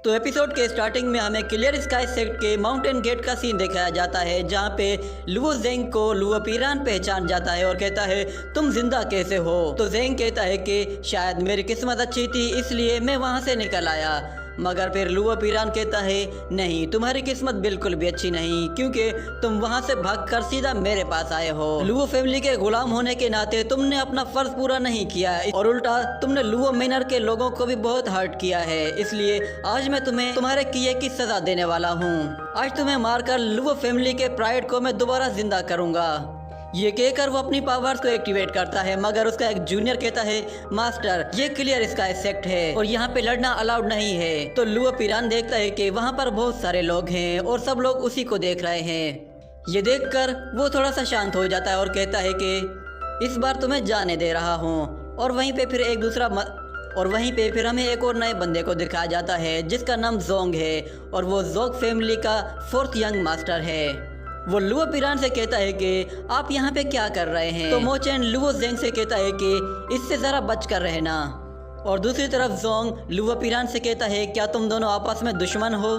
तो एपिसोड के स्टार्टिंग में हमें क्लियर स्काई सेक्ट के माउंटेन गेट का सीन दिखाया जाता है, जहाँ पे लुओ जेंग को लुओ पीरान पहचान जाता है और कहता है तुम जिंदा कैसे हो। तो जेंग कहता है कि शायद मेरी किस्मत अच्छी थी इसलिए मैं वहाँ से निकल आया। मगर फिर लुओ पीरान कहता है नहीं, तुम्हारी किस्मत बिल्कुल भी अच्छी नहीं, क्योंकि तुम वहाँ से भागकर सीधा मेरे पास आए हो। लुओ फैमिली के गुलाम होने के नाते तुमने अपना फर्ज पूरा नहीं किया और उल्टा तुमने लुओ मैनर के लोगों को भी बहुत हर्ट किया है, इसलिए आज मैं तुम्हें तुम्हारे किए की सजा देने वाला हूँ। आज तुम्हें मारकर लुओ फैमिली के प्राइड को मैं दोबारा जिंदा करूँगा। ये कहकर वो अपनी पावर्स को एक्टिवेट करता है, मगर उसका एक जूनियर कहता है मास्टर ये क्लियर स्काई सेक्ट है और यहाँ पे लड़ना अलाउड नहीं है। तो लुओ पीरान देखता है कि वहाँ पर बहुत सारे लोग हैं और सब लोग उसी को देख रहे हैं। ये देखकर वो थोड़ा सा शांत हो जाता है और कहता है कि इस बार तुम्हें जाने दे रहा हूँ। और वहीं पे फिर हमें एक और नए बंदे को दिखाया जाता है जिसका नाम जोंग है और वो जोंग फैमिली का 4th यंग मास्टर है। वो लुओ पीरान से कहता है कि आप यहाँ पे क्या कर रहे हैं। तो मोचेन लुओ जेंग से कहता है कि इससे जरा बच कर रहना। और दूसरी तरफ जोंग लुओ पीरान से कहता है क्या तुम दोनों आपस में दुश्मन हो।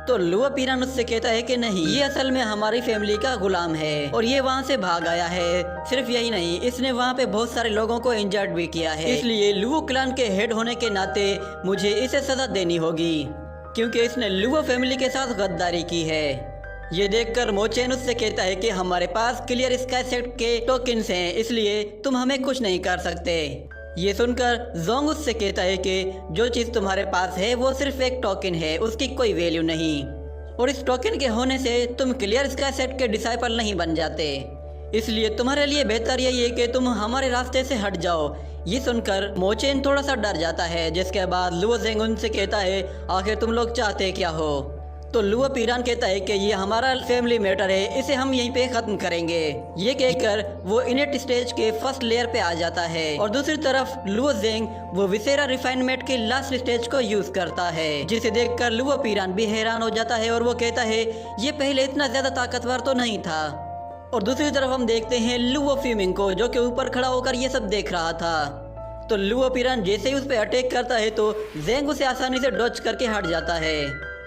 तो लुओ पीरान उससे कहता है कि नहीं, ये असल में हमारी फैमिली का गुलाम है और ये वहाँ से भाग आया है। सिर्फ यही नहीं, इसने वहाँ पे बहुत सारे लोगों को इंजर्ड भी किया है, इसलिए लुओ क्लान के हेड होने के नाते मुझे इसे सजा देनी होगी, क्योंकि इसने लुओ फैमिली के साथ गद्दारी की है। ये देखकर मोचेन उससे कहता है कि हमारे पास क्लियर स्काई सेक्ट के टोकन्स हैं, इसलिए तुम हमें कुछ नहीं कर सकते। ये सुनकर जोंग उससे कहता है कि जो चीज़ तुम्हारे पास है वो सिर्फ एक टोकन है, उसकी कोई वैल्यू नहीं, और इस टोकन के होने से तुम क्लियर स्काई सेक्ट के डिसाइपल नहीं बन जाते, इसलिए तुम्हारे लिए बेहतर यही है कि तुम हमारे रास्ते से हट जाओ। ये सुनकर मोचेन थोड़ा सा डर जाता है, जिसके बाद लुओ जेंग उनसे कहता है आखिर तुम लोग चाहते क्या हो। तो लुओ पीरान कहता है कि ये हमारा फैमिली मैटर है, इसे हम यहीं पे खत्म करेंगे। ये कहकर वो इनेट स्टेज के फर्स्ट लेयर पे आ जाता है और दूसरी तरफ लुओ जेंग वो विसेरा रिफाइनमेंट के लास्ट स्टेज को यूज करता है, जिसे देखकर लुओ पीरान भी हैरान हो जाता है और वो कहता है ये पहले इतना ज्यादा ताकतवर तो नहीं था। और दूसरी तरफ हम देखते हैं लुओ फ्यूमिंग को, जो कि ऊपर खड़ा होकर ये सब देख रहा था। तो लुओ पीरान जैसे ही उस पर अटैक करता है तो जेंग उसे आसानी से डॉज करके हट जाता है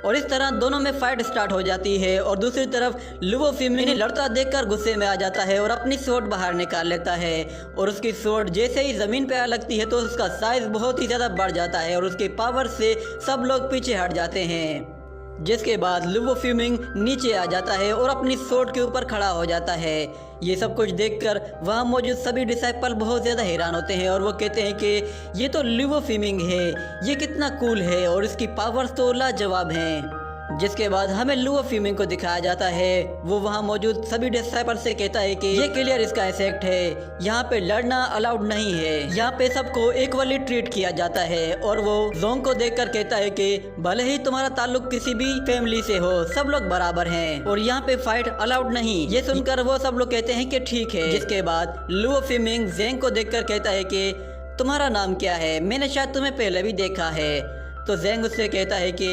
और इस तरह दोनों में फाइट स्टार्ट हो जाती है। और दूसरी तरफ लुओ फ्यूमिंग लड़ता देखकर गुस्से में आ जाता है और अपनी स्वॉर्ड बाहर निकाल लेता है और उसकी स्वॉर्ड जैसे ही जमीन पे आ लगती है तो उसका साइज बहुत ही ज्यादा बढ़ जाता है और उसके पावर से सब लोग पीछे हट जाते हैं। जिसके बाद लुओ फ्यूमिंग नीचे आ जाता है और अपनी स्वॉर्ड के ऊपर खड़ा हो जाता है। ये सब कुछ देखकर वहाँ मौजूद सभी डिसाइपल बहुत ज़्यादा हैरान होते हैं और वो कहते हैं कि ये तो लुओ फ्यूमिंग है, ये कितना कूल है और इसकी पावर्स तो लाजवाब हैं। जिसके बाद हमें लुओ फ्यूमिंग को दिखाया जाता है, वो वहाँ मौजूद सभी डिसाइपल से कहता है कि ये क्लियर स्काई सेक्ट है, यहाँ पे लड़ना अलाउड नहीं है, यहाँ पे सबको इक्वली ट्रीट किया जाता है। और वो जोंग को देखकर कहता है कि भले ही तुम्हारा ताल्लुक किसी भी फैमिली से हो, सब लोग बराबर हैं और यहाँ पे फाइट अलाउड नहीं। ये सुनकर वो सब लोग कहते हैं कि ठीक है। जिसके बाद लुओ फ्यूमिंग जेंग को देखकर कहता है कि तुम्हारा नाम क्या है, मैंने शायद तुम्हें पहले भी देखा है। तो जेंग उससे कहता है कि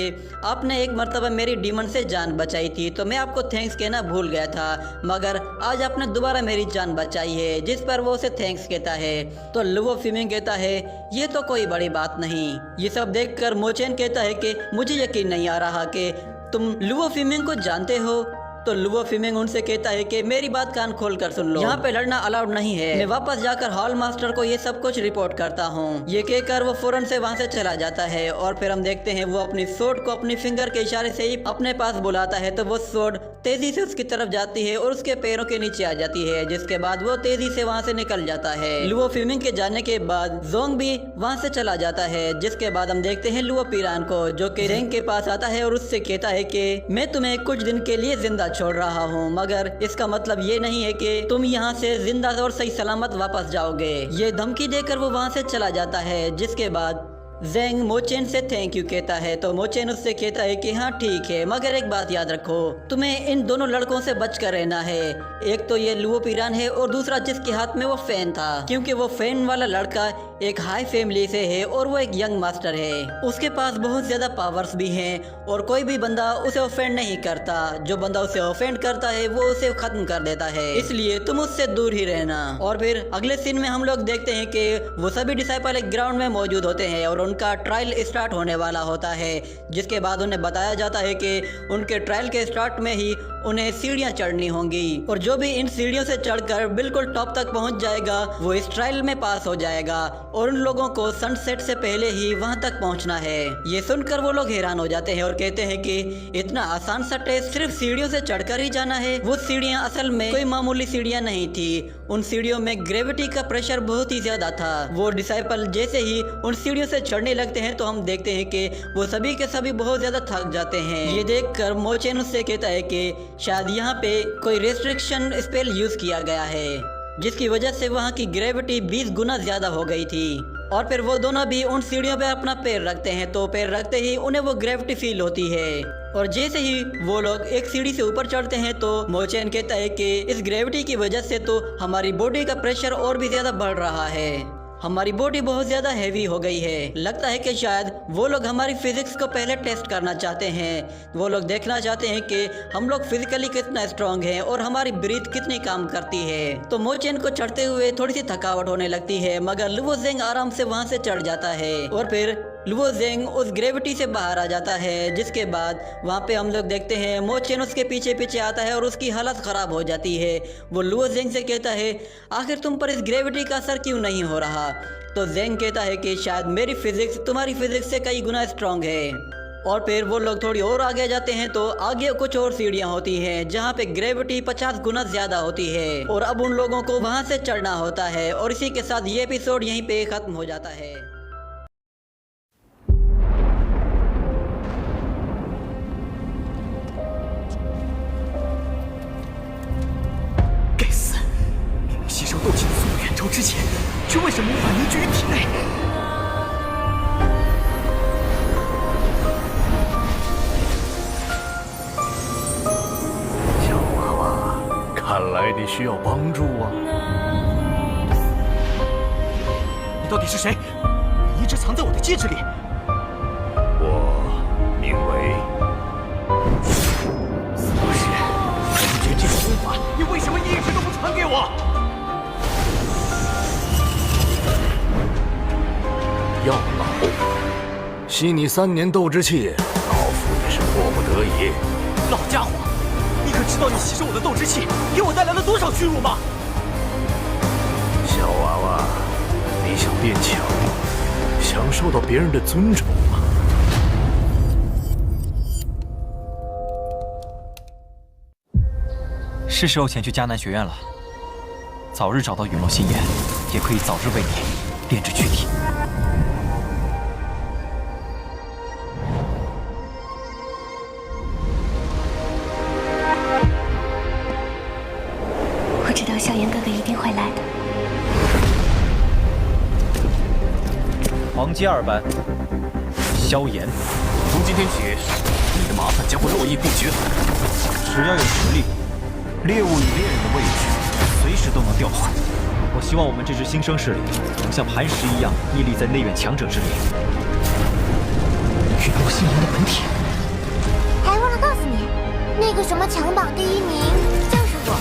आपने एक मर्तबा मेरी डीमन से जान बचाई थी, तो मैं आपको थैंक्स कहना भूल गया था, मगर आज आपने दोबारा मेरी जान बचाई है। जिस पर वो उसे थैंक्स कहता है। तो लुओ फ्यूमिंग कहता है ये तो कोई बड़ी बात नहीं। ये सब देखकर मोचेन कहता है कि मुझे यकीन नहीं आ रहा कि तुम लुओ फ्यूमिंग को जानते हो। तो लुओ फ्यूमिंग उनसे कहता है कि मेरी बात कान खोल कर सुन लो, यहाँ पे लड़ना अलाउड नहीं है। मैं वापस जाकर हॉल मास्टर को ये सब कुछ रिपोर्ट करता हूँ। ये कहकर वो फौरन से वहाँ से चला जाता है और फिर हम देखते हैं वो अपनी स्वॉर्ड को अपनी फिंगर के इशारे से ही अपने पास बुलाता है। तो वो स्वॉर्ड तेजी से उसकी तरफ जाती है और उसके पैरों के नीचे आ जाती है, जिसके बाद वो तेजी से वहाँ से निकल जाता है। लुओ फ्यूमिंग के जाने के बाद जोंग भी वहाँ से चला जाता है। जिसके बाद हम देखते हैं लुओ पीरान को, जो कि जेंग के पास आता है और उससे कहता है कि मैं तुम्हें कुछ दिन के लिए जिंदा छोड़ रहा हूँ, मगर इसका मतलब ये नहीं है कि तुम यहाँ से जिंदा और सही सलामत वापस जाओगे। ये धमकी देकर वो वहाँ से चला जाता है। जिसके बाद जेंग मोचेन से थैंक यू कहता है। तो मोचेन उससे कहता है कि हाँ ठीक है, मगर एक बात याद रखो, तुम्हें इन दोनों लड़कों से बच कर रहना है। एक तो ये लुओ पीरान है और दूसरा जिसके हाथ में वो फैन था, क्योंकि वो फैन वाला लड़का एक हाई फैमिली से है और वो एक यंग मास्टर है। उसके पास बहुत ज्यादा पावर्स भी हैं और कोई भी बंदा उसे ऑफेंड नहीं करता। जो बंदा उसे ऑफेंड करता है वो उसे खत्म कर देता है, इसलिए तुम उससे दूर ही रहना। और फिर अगले सीन में हम लोग देखते हैं कि वो सभी डिसाइपल एक ग्राउंड में मौजूद होते हैं और उनका ट्रायल स्टार्ट होने वाला होता है, जिसके बाद उन्हें बताया जाता है कि उनके ट्रायल के स्टार्ट में ही उन्हें सीढ़ियां चढ़नी होंगी और जो भी इन सीढ़ियों से चढ़कर बिल्कुल टॉप तक पहुंच जाएगा वो इस ट्रायल में पास हो जाएगा और उन लोगों को सनसेट से पहले ही वहां तक पहुंचना है। ये सुनकर वो लोग हैरान हो जाते हैं और कहते हैं कि इतना आसान सा टेस्ट, सिर्फ सीढ़ियों से चढ़कर ही जाना है। वो सीढ़ियां असल में कोई मामूली सीढ़ियां नहीं थी, उन सीढ़ियों में ग्रेविटी का प्रेशर बहुत ही ज्यादा था। वो डिसाइपल जैसे ही उन सीढ़ियों से चढ़ने लगते हैं तो हम देखते हैं कि वो सभी के सभी बहुत ज्यादा थक जाते हैं। ये देखकर मोचेन उससे कहता है कि शायद यहाँ पे कोई रेस्ट्रिक्शन स्पेल यूज किया गया है, जिसकी वजह से वहाँ की ग्रेविटी 20 गुना ज्यादा हो गई थी। और फिर वो दोनों भी उन सीढ़ियों पे अपना पैर रखते हैं तो पैर रखते ही उन्हें वो ग्रेविटी फील होती है और जैसे ही वो लोग एक सीढ़ी से ऊपर चढ़ते हैं तो मोचेन कहता है कि इस ग्रेविटी की वजह से तो हमारी बॉडी का प्रेशर और भी ज्यादा बढ़ रहा है, हमारी बॉडी बहुत ज्यादा हैवी हो गई है। लगता है कि शायद वो लोग हमारी फिजिक्स को पहले टेस्ट करना चाहते हैं, वो लोग देखना चाहते हैं कि हम लोग फिजिकली कितना स्ट्रांग हैं और हमारी ब्रीथ कितनी काम करती है। तो मोचेन को चढ़ते हुए थोड़ी सी थकावट होने लगती है, मगर लुवो ज़ेंग आराम से वहां से चढ़ जाता है और फिर लुवो ज़ेंग उस ग्रेविटी से बाहर आ जाता है। जिसके बाद वहाँ पे हम लोग देखते हैं मोचेन उसके पीछे पीछे आता है और उसकी हालत ख़राब हो जाती है। वो लुवो ज़ेंग से कहता है आखिर तुम पर इस ग्रेविटी का असर क्यों नहीं हो रहा? तो ज़ेंग कहता है कि शायद मेरी फिजिक्स तुम्हारी फिजिक्स से कई गुना स्ट्रांग है। और फिर वो लोग थोड़ी और आगे जाते हैं तो आगे कुछ और सीढ़ियाँ होती हैं जहाँ पे ग्रेविटी 50 गुना ज्यादा होती है और अब उन लोगों को वहाँ से चढ़ना होता है। और इसी के साथ ये एपिसोड यहीं पे खत्म हो जाता है।吸收斗气的速度远超之前，却为什么无法凝聚于体内？小娃娃，看来你需要帮助啊！你到底是谁？你一直藏在我的戒指里。我名为死不是，凝结这种功法，你为什么一直都不传给我？ 药老，吸你3年斗之气，老夫也是迫不得已。老家伙，你可知道你吸收我的斗之气给我带来了多少屈辱吗？小娃娃，你想变强吗？想受到别人的尊崇吗？是时候前去迦南学院了。早日找到陨落心眼，也可以早日为你炼制躯体。 我知道萧炎哥哥一定会来的。黄阶2班，萧炎。从今天起，你的麻烦将会络绎不绝。只要有实力，猎物与猎人的位置随时都能调换。我希望我们这支新生势力能像磐石一样屹立在内院强者之列。陨落心炎的本体。还忘了告诉你，那个什么强榜第1名就是我。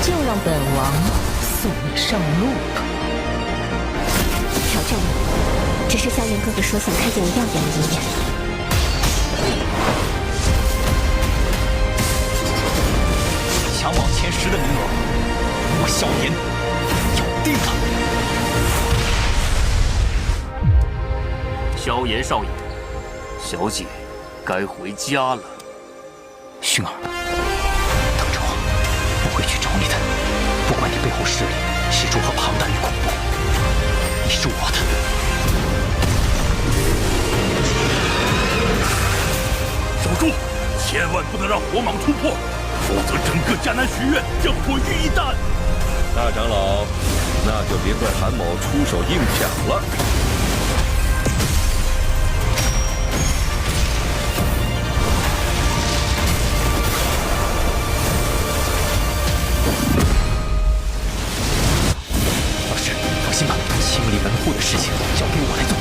就让本王送你上路吧。挑战我，只是萧炎哥哥说想看见我耀眼的一面。强榜前10的名额，我萧炎要定了。萧炎少爷，小姐该回家了。薰儿，等着我，我会去找你的。不管你背后势力是如何庞大与恐怖，你是我的。守住，千万不能让火蟒突破，否则整个迦南学院将毁于一旦。大长老，那就别怪韩某出手硬抢了。 清理门户的事情交给我来做。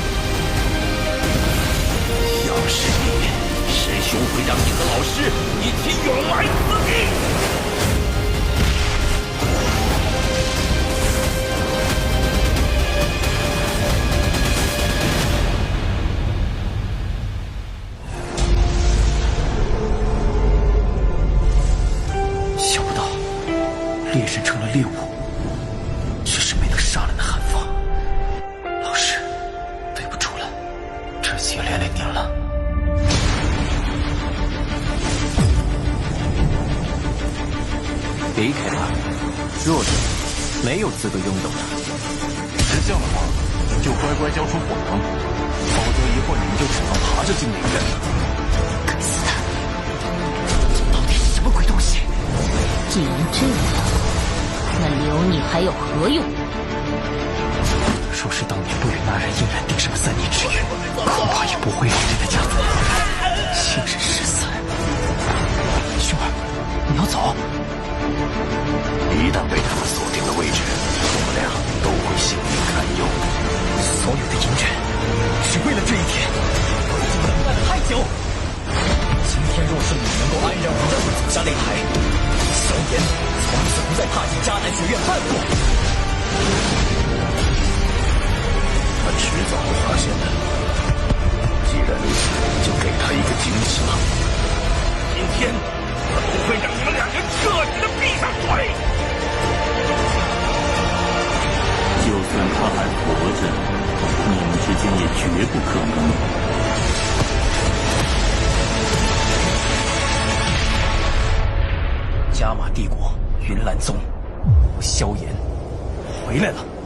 要是你，师兄会让你和老师一起永埋死地。资格拥有的。是这样的话，你就乖乖交出火芒，否则一会儿你就只能爬着进内院了。该死的，到底是什么鬼东西？既然这样，那留你还有何用？若是当年不与那人硬然定上3年之约，恐怕也不会有这个架子。今日失散，兄儿，你要走？一旦被他们锁定了位置，我们俩都会性命堪忧。所有的隐忍，只为了这一天，我已经等待了太久。今天若是你能够安然无恙地走下擂台，萧炎从此不再踏进迦南学院半步。他迟早会发现的。既然如此，就给他一个惊喜吧。今天我不会让你们两人彻底的闭上嘴。就算他还活着，你们之间也绝不可能。加玛帝国云岚宗，我萧炎回来了。